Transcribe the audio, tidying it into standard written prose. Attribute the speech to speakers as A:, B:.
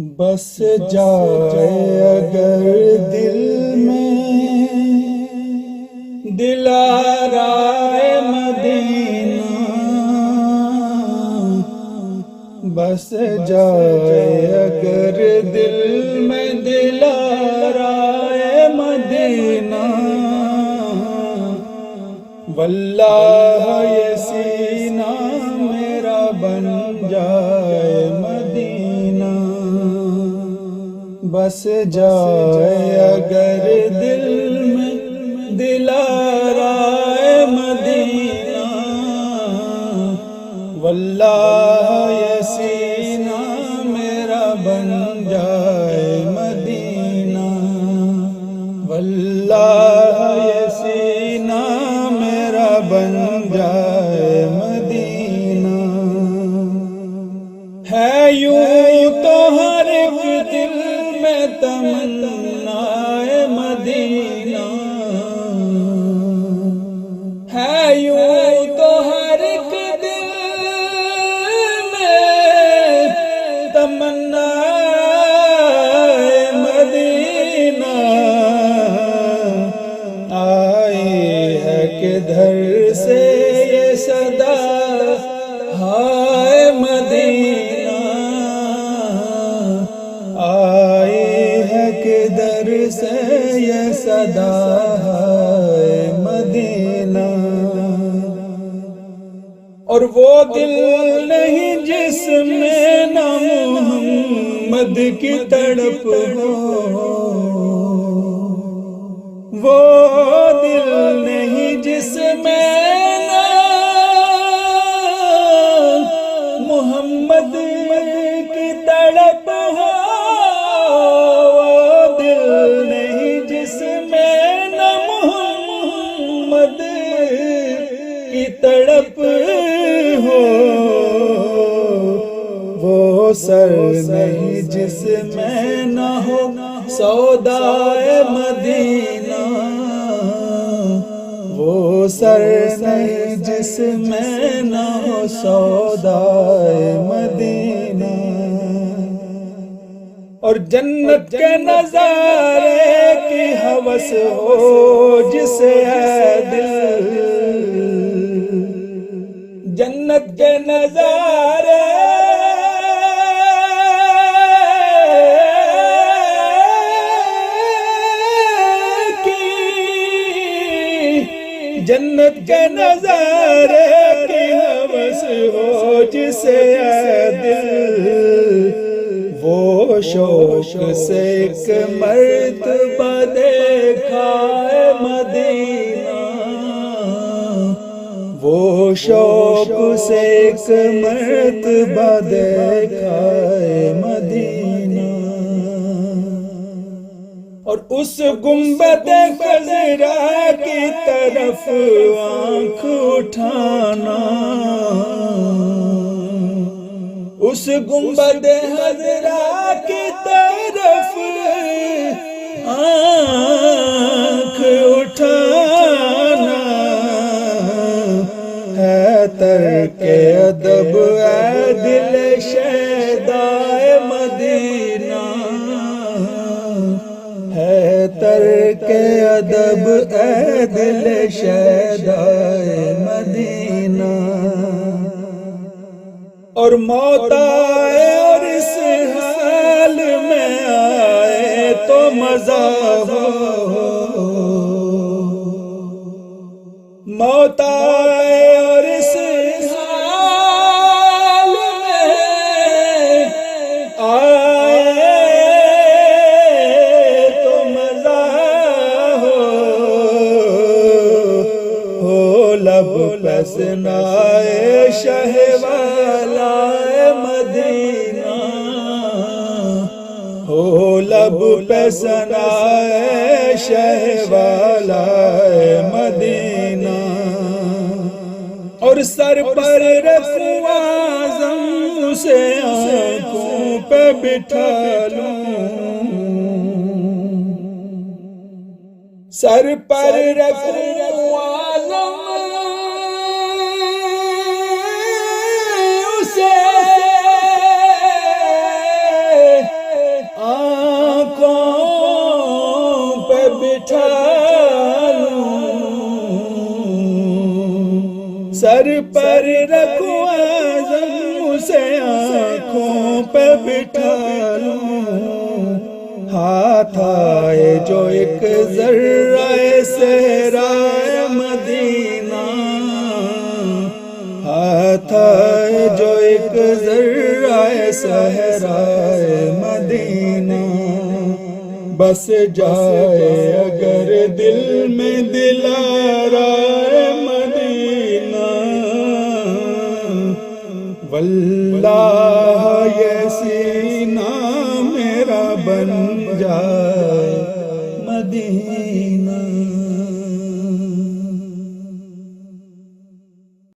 A: بس جائے اگر دل میں دلارائے مدینہ، بس جائے اگر دل میں دلارائے مدینہ، واللہ یہ سینہ میرا بن جائے مدینہ، بس جائے اگر دل میں دلارائے مدینہ، واللہ یہ سینہ میرا بن جائے مدینہ، واللہ یہ سینہ میرا بن جائے مدینہ۔ ہے یوں تو ہر ایک دل میں تمنا مدینہ، ہے یوں تو ہر ایک دل میں تمنا مدینہ، آئی ہے کدھر سے یہ صدا ہائے مدینہ، آئی ہے کدھر سے یہ صدا ہائے مدینہ۔ اور وہ دل نہیں جس میں نہ محمد کی تڑپ ہو، وہ دل نہیں جس میں نہ محمد کی تڑپ ہو، وہ دل نہیں جس میں نہ محمد کی تڑپ ہو، وہ سر نہیں جس میں نہ ہو سودائے مدینہ، وہ سر نہیں جس میں نہ ہو سودائے مدینہ۔ اور جنت کے نظارے کی ہوس ہو جسے ہے دل، جنت کے نظارے جنت کے نظارے کی ہوس ہو جسے ہے دل، وہ شوق سے ایک مرتبہ دیکھا ہے مدینہ، وہ شوق سے ایک مرتبہ دیکھا ہے مدینہ۔ اور اس گنبد خضرا کی طرف آنکھ اٹھانا، اس گنبد خضرا کی طرف آنکھ اٹھانا، ہے ترک ادب اے دل شیدائے مدینہ، ہے ترک ادب اے دل شیدائے مدینہ۔ اور موت آئے اور اس حال میں آئے تو مزہ ہو، موت آئے اور اس حال میں آئے تو مزہ ہو، لب پسنائے شہ والا مدینہ، ہو لب پسنائے شہ والا مدینہ۔ اور سر پر رکھوں اعظم سے آنکھوں پہ بٹھا لوں، سر پر رکھوں اعظم سر پر رکھوں اعظم اسے آنکھوں پہ بٹھا لوں، ہاتھ آئے جو ایک ذرہ صحرائے مدینہ، ہاتھ آئے جو ایک ذرہ صحرائے مدینہ، بس جائے اگر دل میں دلارائے مدینہ، واللہ یسی